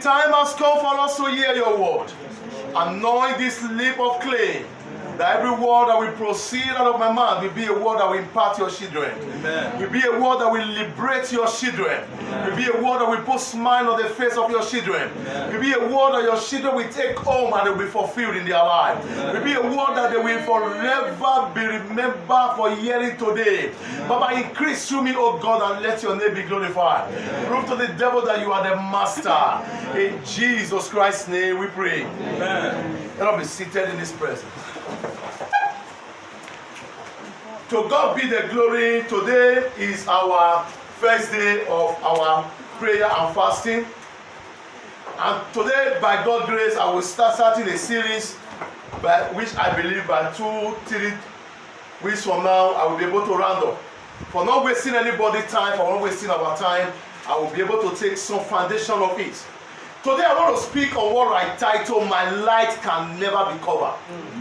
time has come for us to hear your word. Anoint this lip of clay, that every word that will proceed out of my mouth will be a word that will impact your children. Amen. Will be a word that will liberate your children. Amen. Will be a word that will put smile on the face of your children. Amen. Will be a word that your children will take home and it will be fulfilled in their life. Amen. Will be a word that they will forever be remembered for hearing today. Amen. Baba, increase through me, oh God, and let your name be glorified. Amen. Prove to the devil that you are the master. In Jesus Christ's name we pray. Amen. Let us be seated in his presence. To God be the glory. Today is our first day of our prayer and fasting. And today, by God's grace, I will starting a series by which I believe by 2-3 weeks from now, I will be able to round up. For not wasting anybody's time, for not wasting our time, I will be able to take some foundation of it. Today, I want to speak on what I title, My Light Can Never Be Covered.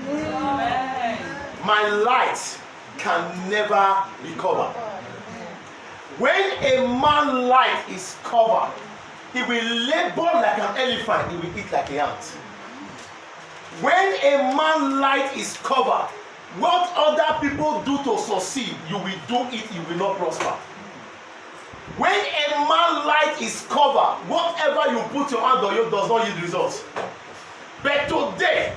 Amen. My light can never be covered. When a man's light is covered, he will labor like an elephant, he will eat like a ant. When a man's light is covered, what other people do to succeed, you will do it, you will not prosper. When a man's light is covered, whatever you put your hand on, you does not yield results. But today,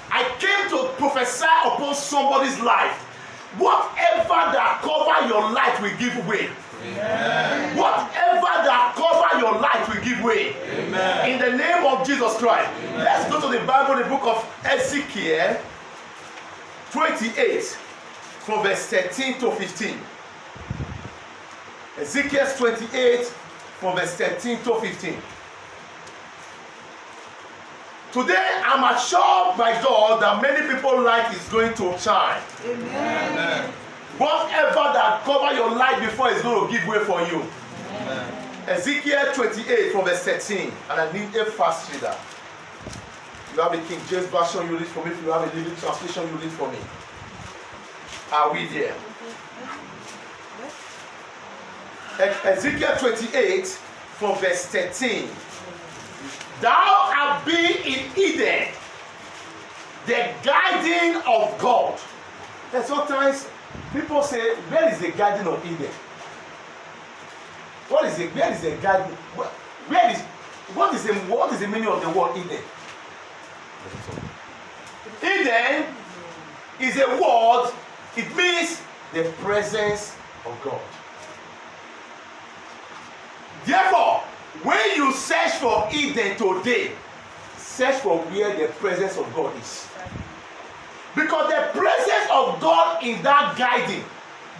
I came to prophesy upon somebody's life. Whatever that cover your light will give way. Amen. Whatever that cover your light will give way. Amen. In the name of Jesus Christ. Amen. Let's go to the Bible, the book of Ezekiel 28, from verse 13 to 15. Ezekiel 28, from verse 13 to 15. Today, I'm assured by God that many people's light is going to shine. Amen. Whatever that cover your light before is going to give way for you. Amen. Ezekiel 28 from verse 13. And I need a fast reader. If you have a King James version, you read for me. If you have a Living Translation, you read for me. Are we there? Ezekiel 28 from verse 13. Thou hast been in Eden, the guiding of God. And sometimes people say, where is the guiding of Eden? Where is the guiding? What is the meaning of the word Eden? Eden is a word, it means the presence of God. Therefore, when you search for Eden today, search for where the presence of God is. Because the presence of God in that guiding,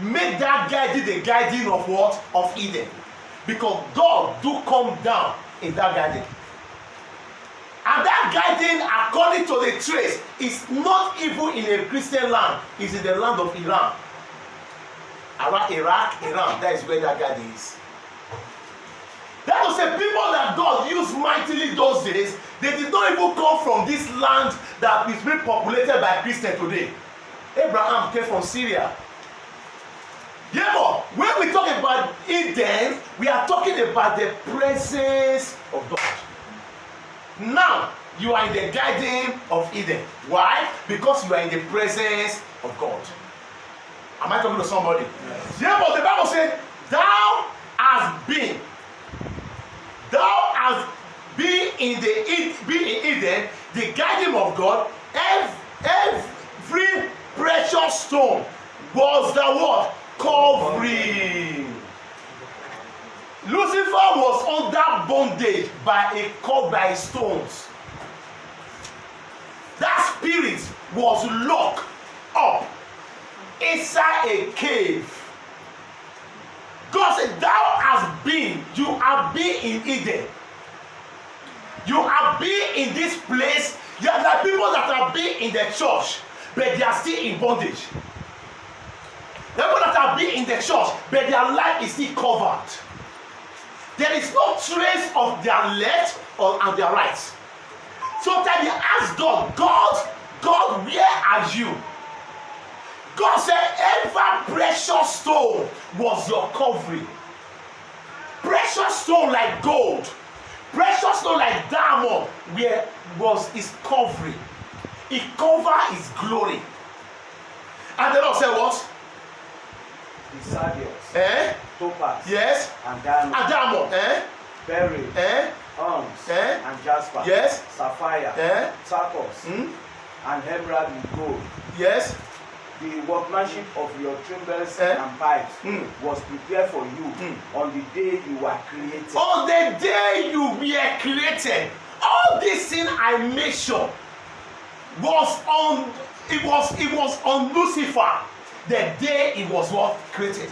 make that guiding the guiding of what? Of Eden. Because God do come down in that guiding. And that guiding, according to the trace, is not even in a Christian land, it's in the land of Iran. Iraq, Iran, that is where that guiding is. That was the people that God used mightily those days. They did not even come from this land that is being populated by Christians today. Abraham came from Syria. Therefore, when we talk about Eden, we are talking about the presence of God. Now, you are in the garden of Eden. Why? Because you are in the presence of God. Am I talking to somebody? Yes. Therefore, the Bible says, thou hast been in Eden, the guiding of God. Every precious stone was the word covering. Lucifer was under bondage by stones. That spirit was locked up inside a cave. God said, thou hast been, you have been in Eden. You have been in this place. You are like people that have been in the church, but they are still in bondage. The people that have been in the church, but their life is still covered. There is no trace of their left and their right. Sometimes they ask God, God, where are you? God said, every precious stone was your covering. Precious stone like gold, precious stone like diamond. God was his covering. He covered his glory. And the Lord said what? The sardius, Eh? topaz, Yes. and diamond, And diamond. Eh? beryl, Eh? onyx, Eh? and jasper, Yes. sapphire, Eh? turquoise, Hmm? and emerald with gold. Yes. The workmanship of your timbrels Eh? and pipes Mm. was prepared for you on the day you were created. On the day you were created, all this thing I made sure was on. It was on Lucifer the day it was what created.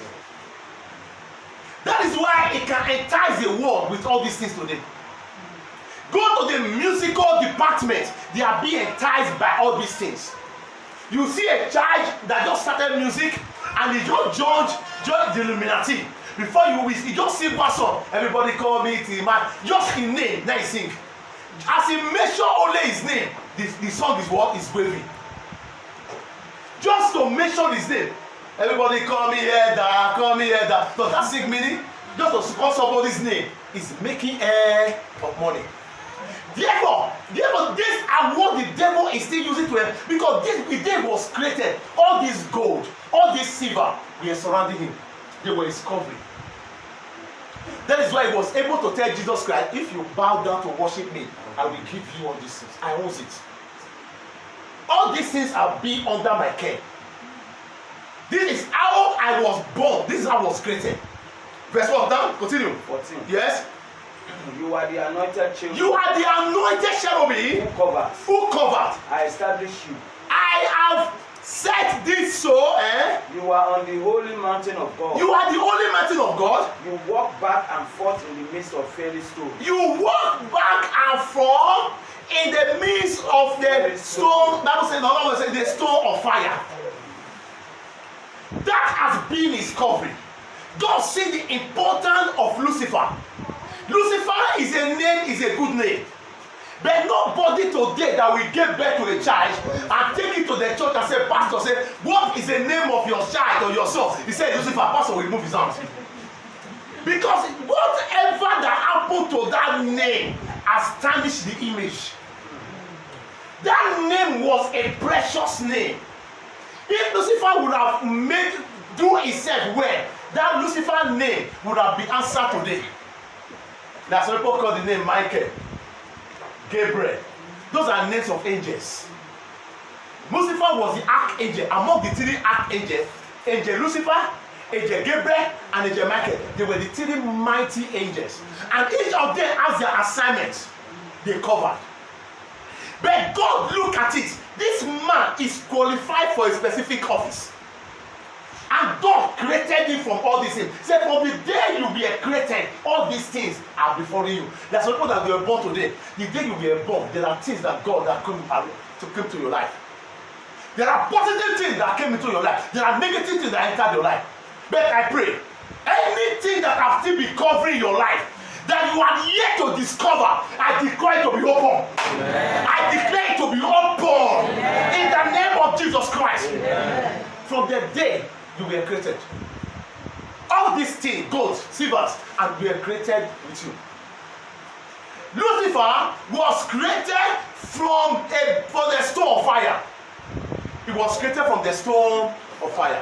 That is why it can entice the world with all these things today. Go to the musical department, they are being enticed by all these things. You see a child that just started music and he just joined the Illuminati. Before he just sing one song, everybody call me T-Man, just his name, then he sing. As he mention only his name, the song is what is waving. Just to mention his name, everybody call me Elder, call me Elder. Does that sing meaning? Just to call somebody's name is making air of money. Therefore, this are what the devil is still using to him, because the day was created. All this gold, all this silver, were surrounding him. They were his covering. That is why he was able to tell Jesus Christ, if you bow down to worship me, I will give you all these things. I own it. All these things are being under my care. This is how I was born. This is how I was created. Verse 1 down, continue. 14. Yes. You are the anointed cherub. You are the anointed cherubim who covered. I establish you. I have set this so. You are on the holy mountain of God. You are the holy mountain of God. You walk back and forth in the midst of fairy stones. You walk back and forth in the midst of the stone. Bible says, no, say the stone of fire. That has been his covering. God see the importance of Lucifer. Lucifer is a name, is a good name. But nobody today that will give birth to a child and take it to the church and say, Pastor, say, what is the name of your child or your son? He said, Lucifer. Pastor will move his hands. Because whatever that happened to that name has tarnished the image. That name was a precious name. If Lucifer would have do himself well, that Lucifer name would have been answered today. That's what people call the name Michael, Gabriel. Those are names of angels. Lucifer was the archangel. Among the three archangels, Angel Lucifer, Angel Gabriel, and Angel Michael, they were the three mighty angels. And each of them has their assignment. They covered. But God, look at it. This man is qualified for a specific office. And God created him from all these things. Say, from the day you were created, all these things are before you. There's people that were born today. The day you were born, there are things that God that came to your life. There are positive things that came into your life. There are negative things that entered your life. But I pray, anything that has still been covering your life, that you are yet to discover, I declare it to be open. Amen. I declare it to be open. Amen. In the name of Jesus Christ. Amen. From the day you were created, all these things, gold, silvers, and were created with you. Lucifer was created from the stone of fire. He was created from the stone of fire.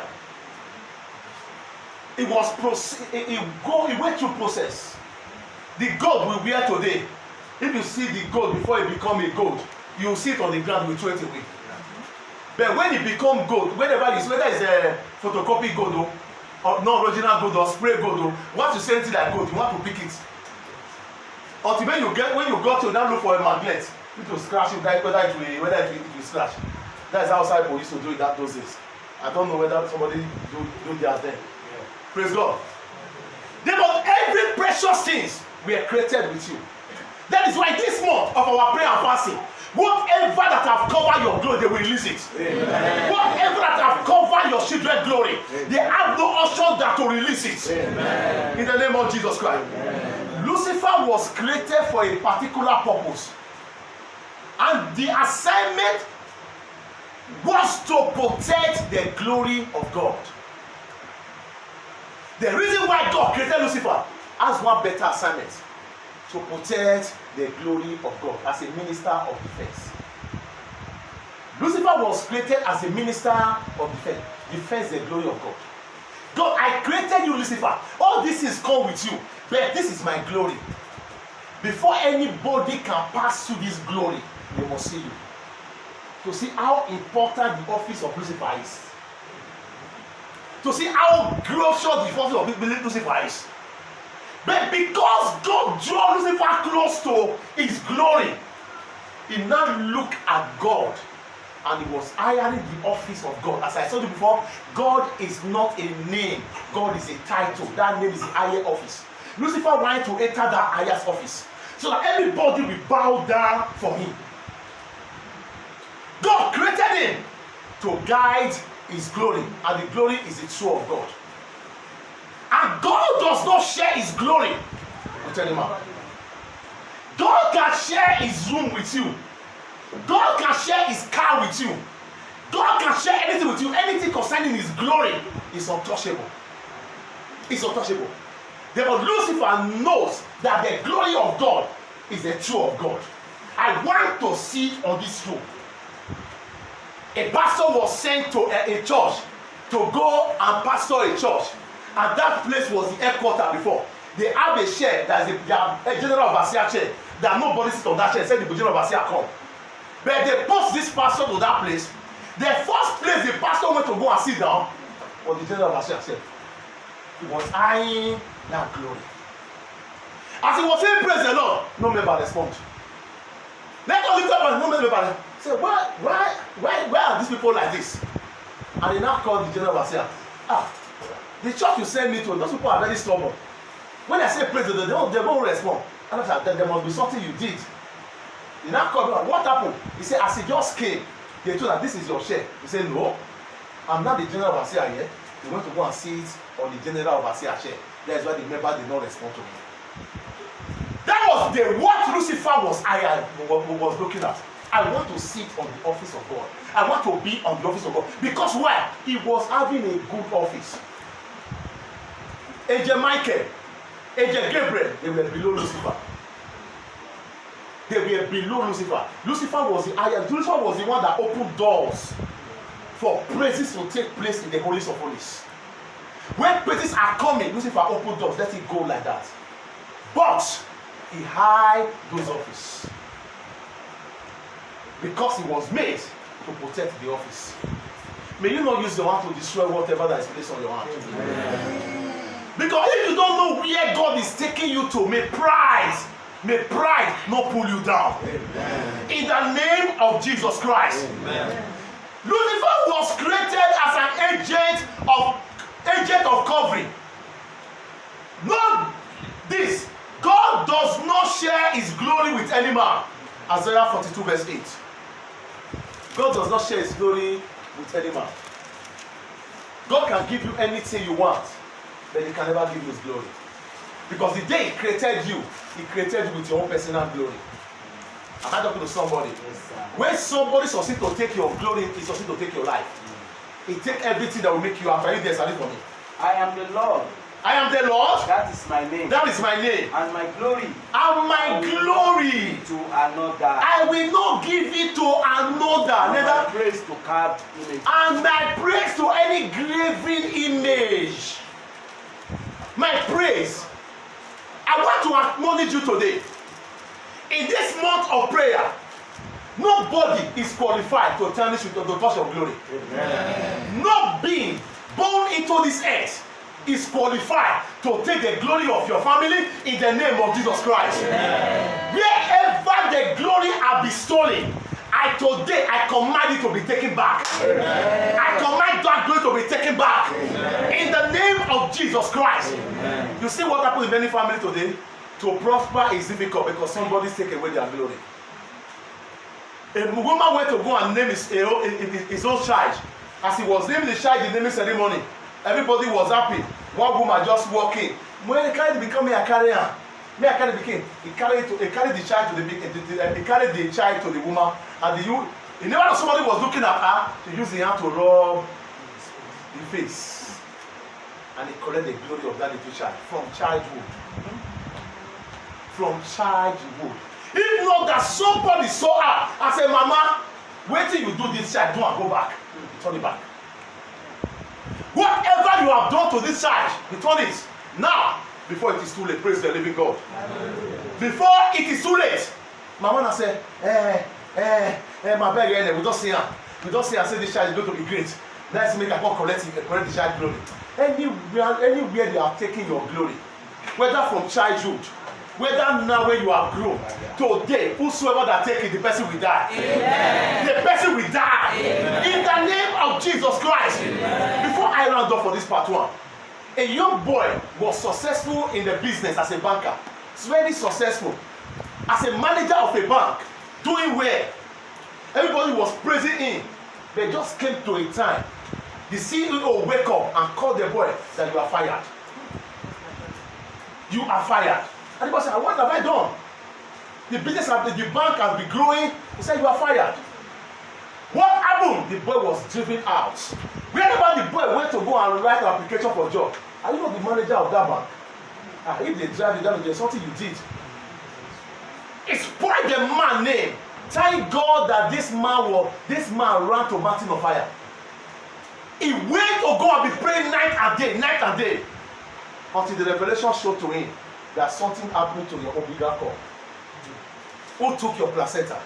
He went through process. The gold we wear today, if you see the gold before it become a gold, you see it on the ground, you throw it away. But when it become gold, whenever it's whether it's a photocopy gold or non original gold or spray gold, once you send it like gold, you want to pick it. Until when you got to now look for a magnet, it will scratch it, whether it will scratch. That's how Cyber used to do it those days. I don't know whether somebody do that then. Yeah. Praise God. Therefore, every precious things were created with you. That is why this month of our prayer and fasting, whatever that have covered your glory, they will release it. Amen. Whatever that have covered your children's glory, amen, they have no option that to release it. Amen. In the name of Jesus Christ. Amen. Lucifer was created for a particular purpose. And the assignment was to protect the glory of God. The reason why God created Lucifer has one better assignment. to protect the glory of God as a minister of defense. Lucifer was created as a minister of defense the glory of God. God, I created you, Lucifer. All this is come with you, but this is my glory. Before anybody can pass through this glory, they must see you. To see how important the office of Lucifer is. To see how gracious the office of Lucifer is. But because God drew Lucifer close to his glory, he now looked at God and he was hiring the office of God. As I told you before, God is not a name, God is a title. That name is the higher office. Lucifer wanted to enter that highest office so that everybody will bow down for him. God created him to guide his glory, and the glory is the true of God. And God does not share his glory with any man. God can share his room with you. God can share his car with you. God can share anything with you. Anything concerning his glory is untouchable. It's untouchable. Therefore, Lucifer knows that the glory of God is the true of God. I want to sit on this throne. A pastor was sent to a church to go and pastor a church, and that place was the headquarters before. They have a chair that is a general overseer chair that nobody sits on that chair except the general overseer come. But they post this pastor to that place. The first place the pastor went to go and sit down was the general overseer chair. He was eyeing that glory. As he was saying praise the Lord, no member respond. Let us lift up and no member say, why are these people like this? And he now called the general overseer. The church you send me to, those people are very stubborn. When I say praise the Lord, they won't respond. And I said, there must be something you did. He now called me, what happened? He said, as he just came, they told him, this is your share. He said, no, I'm not the general overseer here. They went to go and sit on the general overseer chair. That is why the member did not respond to me. That was what Lucifer was looking at. I want to sit on the office of God. I want to be on the office of God. Because why? He was having a good office. Angel Michael, Angel Gabriel, they were below Lucifer. They were below Lucifer. Lucifer was the highest. Lucifer was the one that opened doors for praises to take place in the holies of holies. When praises are coming, Lucifer opened doors. Let it go like that. But he hid those offices because he was made to protect the office. May you not use your hand to destroy whatever that is placed on your hand. Amen. Because if you don't know where God is taking you to, may pride not pull you down. Amen. In the name of Jesus Christ. Amen. Lucifer was created as an agent of covering. Not this. God does not share his glory with any man. Isaiah 42 verse 8. God does not share his glory with any man. God can give you anything you want, but he can never give you his glory. Because the day he created you with your own personal glory. Am I talking to somebody? Yes, when somebody succeeds to take your glory, he succeeds to take your life. He takes everything that will make you happy. There's something for me. I am the Lord. I am the Lord. That is my name. That is my name. And my glory. And my glory. To another. I will not give it to another. And my praise to carved image. And my praise to any graven image. My praise. I want to acknowledge you today. In this month of prayer, nobody is qualified to tarnish with the touch of glory. Amen. No being born into this earth is qualified to take the glory of your family in the name of Jesus Christ. Amen. Wherever the glory are be stolen, today I command it to be taken back. Amen. I command that glory to be taken back. Amen. In the name of Jesus Christ. Amen. You see what happens in many families today? To prosper is difficult because somebody's taken away their glory. A woman went to go and name his own child. As he was naming the child in the naming ceremony, everybody was happy. One woman just walked in. When he carried the become a carrier, he carried the child to the woman, and he never somebody was looking at her. She used the hand to rub the face, and he collected the glory of that little child from childhood. from childhood. If not that somebody saw her and say, Mama, wait till you do this child, do and go back. Turn it back. Whatever you have done to this child, return it now before it is too late. Praise the living God. Before it is too late. Mama na say, my beg, we don't see her. We don't see her say this child is going to be great. Let's make her go collect the child glory. Anywhere you are taking your glory, whether from childhood, whether now when you have grown, today, whosoever that take it, the person will die. Amen. The person will die. Amen. In the name of Jesus Christ. Amen. Before I round up for this part one, a young boy was successful in the business as a banker. It's very successful. As a manager of a bank, doing well. Everybody was praising him. They just came to a time. The CEO wake up and call the boy that you are fired. You are fired. And the boy said, what have I done? The business of the bank has been growing. He said, you are fired. What happened? The boy was driven out. Whenever the boy went to go and write an application for a job, are you not the manager of that bank? If they drive you down, there's something you did. It spoiled the man's name. Thank God that this man ran to mountain of fire. He went to go and be praying night and day, until the revelation showed to him that something happened to your umbilical cord. Who took your placenta?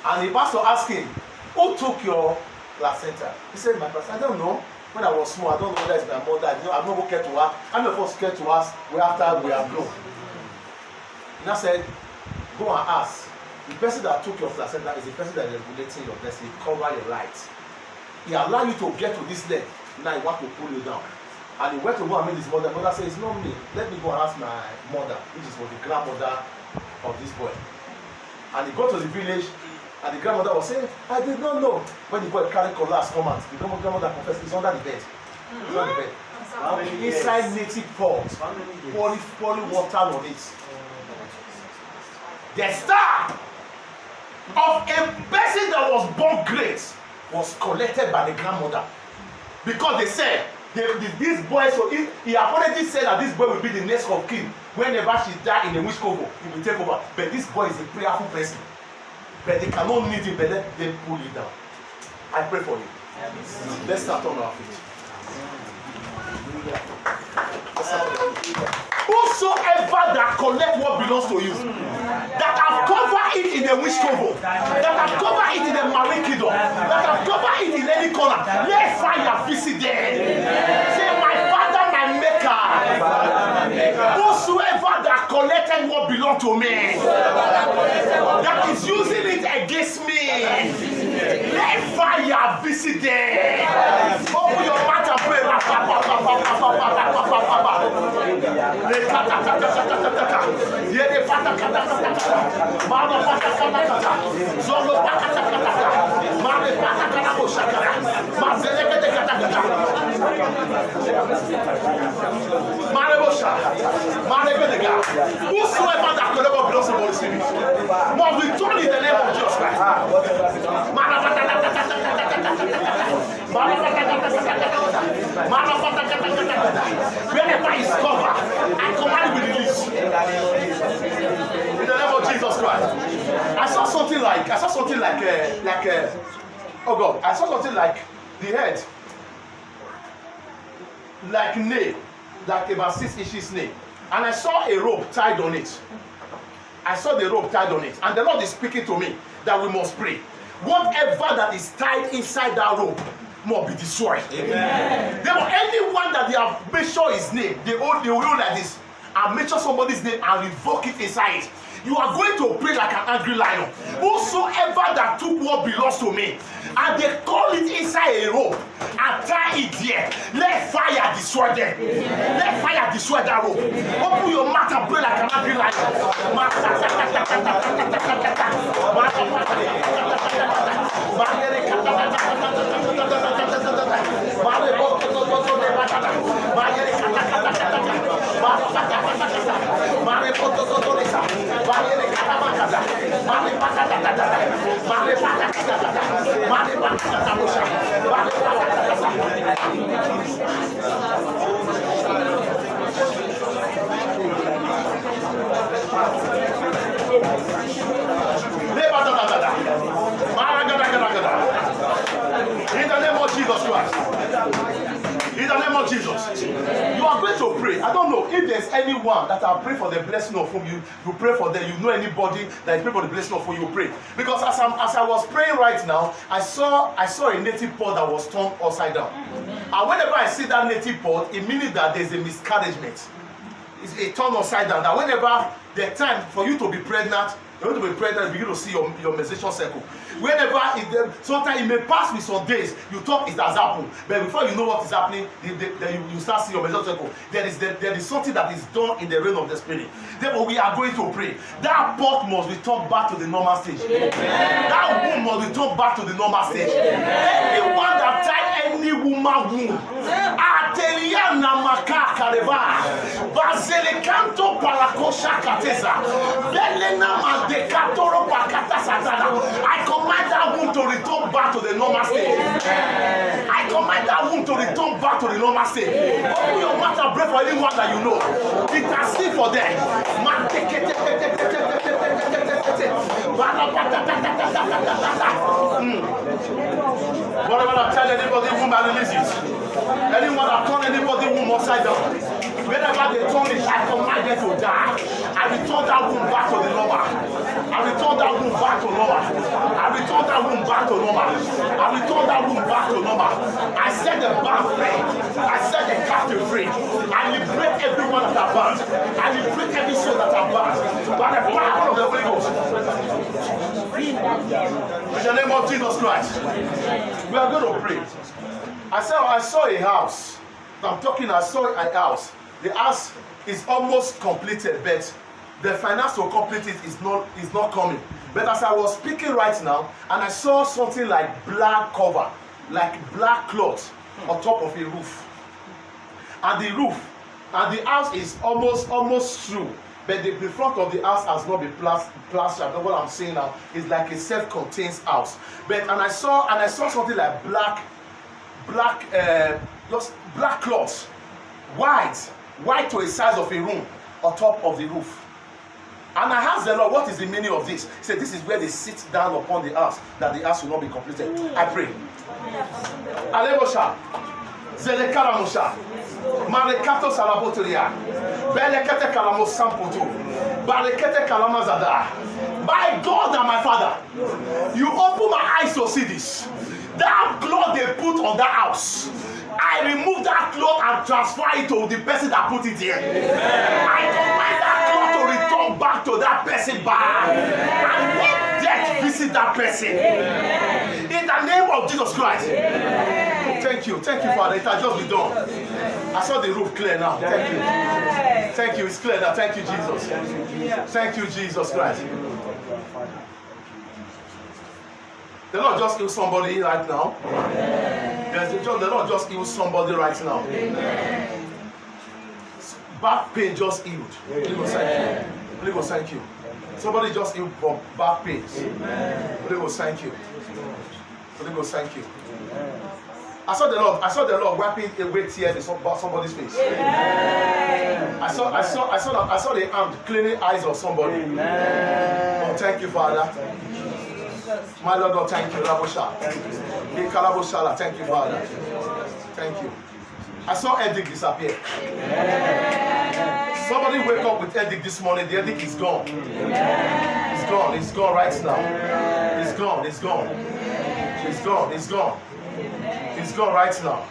And the pastor asked him, who took your placenta? He said, my placenta. I don't know. When I was small, I don't know whether it's my mother. I've never cared to ask. How many of us cared to ask after we are grown? He now said, go and ask. The person that took your placenta is the person that is regulating your destiny. Cover your light. He allowed you to get to this leg. Now he wants to pull you down. And he went to go and meet his mother. Mother said, it's not me. Let me go and ask my mother, which is the grandmother of this boy. And he got to the village, and the grandmother was saying, I did not know. When the boy carried collapse, the grandmother confessed, he's under the bed. He's under the bed. Inside native pot, pouring water on it. The star of a person that was born great was collected by the grandmother. Because they said, this boy, so he already said that this boy will be the next of king. Whenever she died in a witch cover, he will take over. But this boy is a prayerful person. But they cannot need him, but let them pull you down. I pray for you. Let's start on our feet. Whosoever that collect what belongs to you, that have covered it in the witch cover, that have covered it in the marine kingdom, that have covered it in any corner, let fire visit them. Say, my Father, my Maker, whosoever that collected what belongs to me, that is using it against me, let fire visit them. Open your mouth and pray. Whosoever that could belongs to the Holy Spirit must return in the name of Jesus Christ. Wherever is covered, I command you release. In the name of Jesus Christ. I saw something like oh God, I saw something like the head, like nail, like about 6 inches nail, and I saw a rope tied on it. I saw the rope tied on it, and the Lord is speaking to me that we must pray. Whatever that is tied inside that rope must be destroyed. Amen. Therefore, anyone that they have made sure his name, they will like this, and make sure somebody's name and revoke it inside. You are going to pray like an angry lion. Whosoever that took what belongs to me, and they call it inside a rope and tie it there, let fire destroy them. Amen. Let fire destroy that rope. Open your mouth and pray like an angry lion. if there's anyone that I pray for the blessing of whom you pray for them, you know anybody that is pray for the blessing of whom you pray. Because as I was praying right now, I saw a native pot that was turned upside down. And whenever I see that native pot, it means that there's a miscarriagement. It's a turn upside down. That whenever the time for you to be pregnant, you begin to see your menstruation cycle. Whenever sometimes it may pass with some days, you thought it has happened, but before you know what is happening, you start seeing your menstruation cycle. There is something that is done in the realm of the spirit. Therefore, we are going to pray. That pot must return back to the normal stage. That womb must return back to the normal stage. Anyone that tied any woman womb, Ateliana Makakareva, Basilicanto Palakosha Katesa, Belena Mandekatoro Pakata Satana. I command that womb to return back to the normal state. I command that womb to return back to the normal state. Open your mouth and pray for anyone that you know. Intercede for them. Whatever I tell anybody, womb and releases. Anyone that turn anybody womb upside down, whenever they turn it, I command them to die. I return that womb back to the normal. I return that womb back to normal. I return that womb back to normal. I return that womb back to normal. I set the bound free. I set the captive free. I liberate everyone that are bound. I liberate every soul that are bound by the power of the Holy Ghost. In the name of Jesus Christ, we are going to pray. I saw a house. I saw a house. The house is almost completed, but the finance to complete it is not coming. But as I was speaking right now, and I saw something like black cover, like black cloth on top of a roof. And the house is almost through. But the front of the house has not been plastered. What I'm saying now is like a self-contained house. And I saw something like black cloth, white to the size of a room on top of the roof. And I asked the Lord, what is the meaning of this? He said, this is where they sit down upon the house, that the house will not be completed. I pray. Alebosha, Zelekaramusha, Marekato Salabotoria, Belekete Kalamosampoto, Balekete Kalamazada. My God and my Father, you open my eyes to see this. That cloth they put on that house, I remove that cloth and transfer it to the person that put it here. I command that cloth to return back to that person back. And let death visit that person. In the name of Jesus Christ. Thank you, Father. It has just been done. I saw the roof clear now. Thank you. It's clear now. Thank you, Jesus. Thank you, Jesus Christ. The Lord just healed somebody right now. The Lord just healed somebody right now. Amen. Back pain just healed. Holy Ghost, thank you. Somebody just healed from back pain. Holy Ghost, thank you. Holy Ghost, thank you. I saw the Lord wiping away tears in somebody's face. I saw the hand cleaning eyes of somebody. Oh, thank you, Father. My Lord God, thank you. Rabosha. Thank you, Father. Thank you. I saw headache disappear. Somebody wake up with headache this morning. The headache is gone. It's gone. It's gone right now. It's gone. It's gone. It's gone. It's gone. It's gone right now.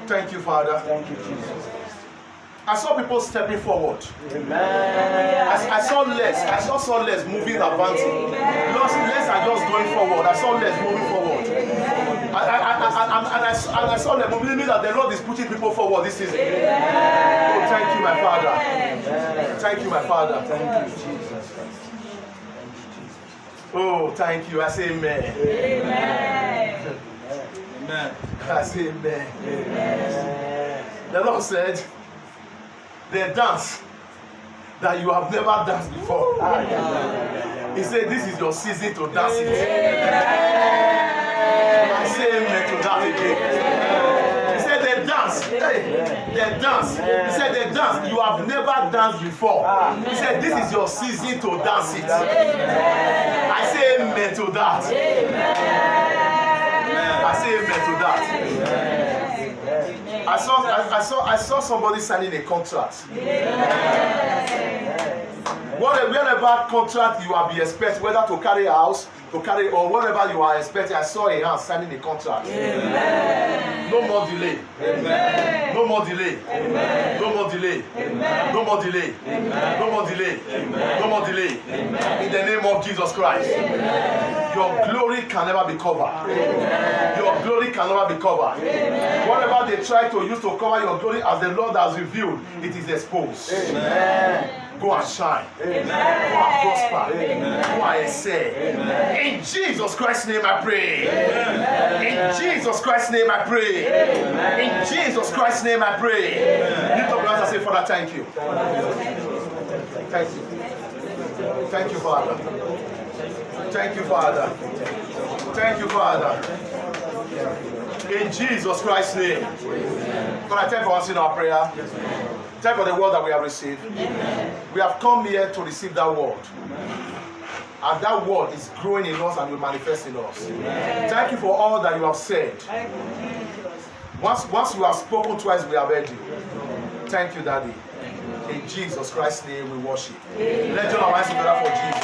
Thank you, Father. Thank you, Jesus. I saw people stepping forward. I saw less moving, advancing. Less are just going forward. I saw less moving forward. And I saw them moving, meaning that the Lord is putting people forward this season. Oh, thank you, my Father. Thank you, my Father. Thank you, Jesus. Oh, thank you. I say amen. Amen. I say amen. The Lord said, the dance that you have never danced before. He said, this is your season to dance it. I say amen to that again. He said, the dance. The dance. He said, the dance you have never danced before. He said, this is your season to dance it. I say amen to that. I say amen to that. I saw somebody signing a contract. Whatever contract you are be expecting, whether to carry a house, to carry or whatever you are expecting, I saw a hand signing a contract. Amen. No more delay. Amen. No more delay. Amen. No more delay. Amen. No more delay. Amen. No more delay. Amen. No more delay. Amen. In the name of Jesus Christ. Amen. Your glory can never be covered. Amen. Your glory can never be covered. Amen. Whatever they try to use to cover your glory, as the Lord has revealed, it is exposed. Amen. Go and shine. Amen. Go and prosper. Amen. Go and excel. Amen. In Jesus Christ's name I pray. Amen. In Jesus Christ's name I pray. Amen. In Jesus Christ's name I pray. Lift up your hands and say, Father, thank you. Thank you. Thank you, Father. Thank you, Father. Thank you, Father. In Jesus Christ's name. Father, thank you for answering our prayer. Thank you for the word that we have received. We have come here to receive that word. And that word is growing in us and will manifest in us. Thank you for all that you have said. Once you have spoken, twice we have heard you. Thank you, Daddy. In Jesus Christ's name we worship. Let's join our hands together for Jesus.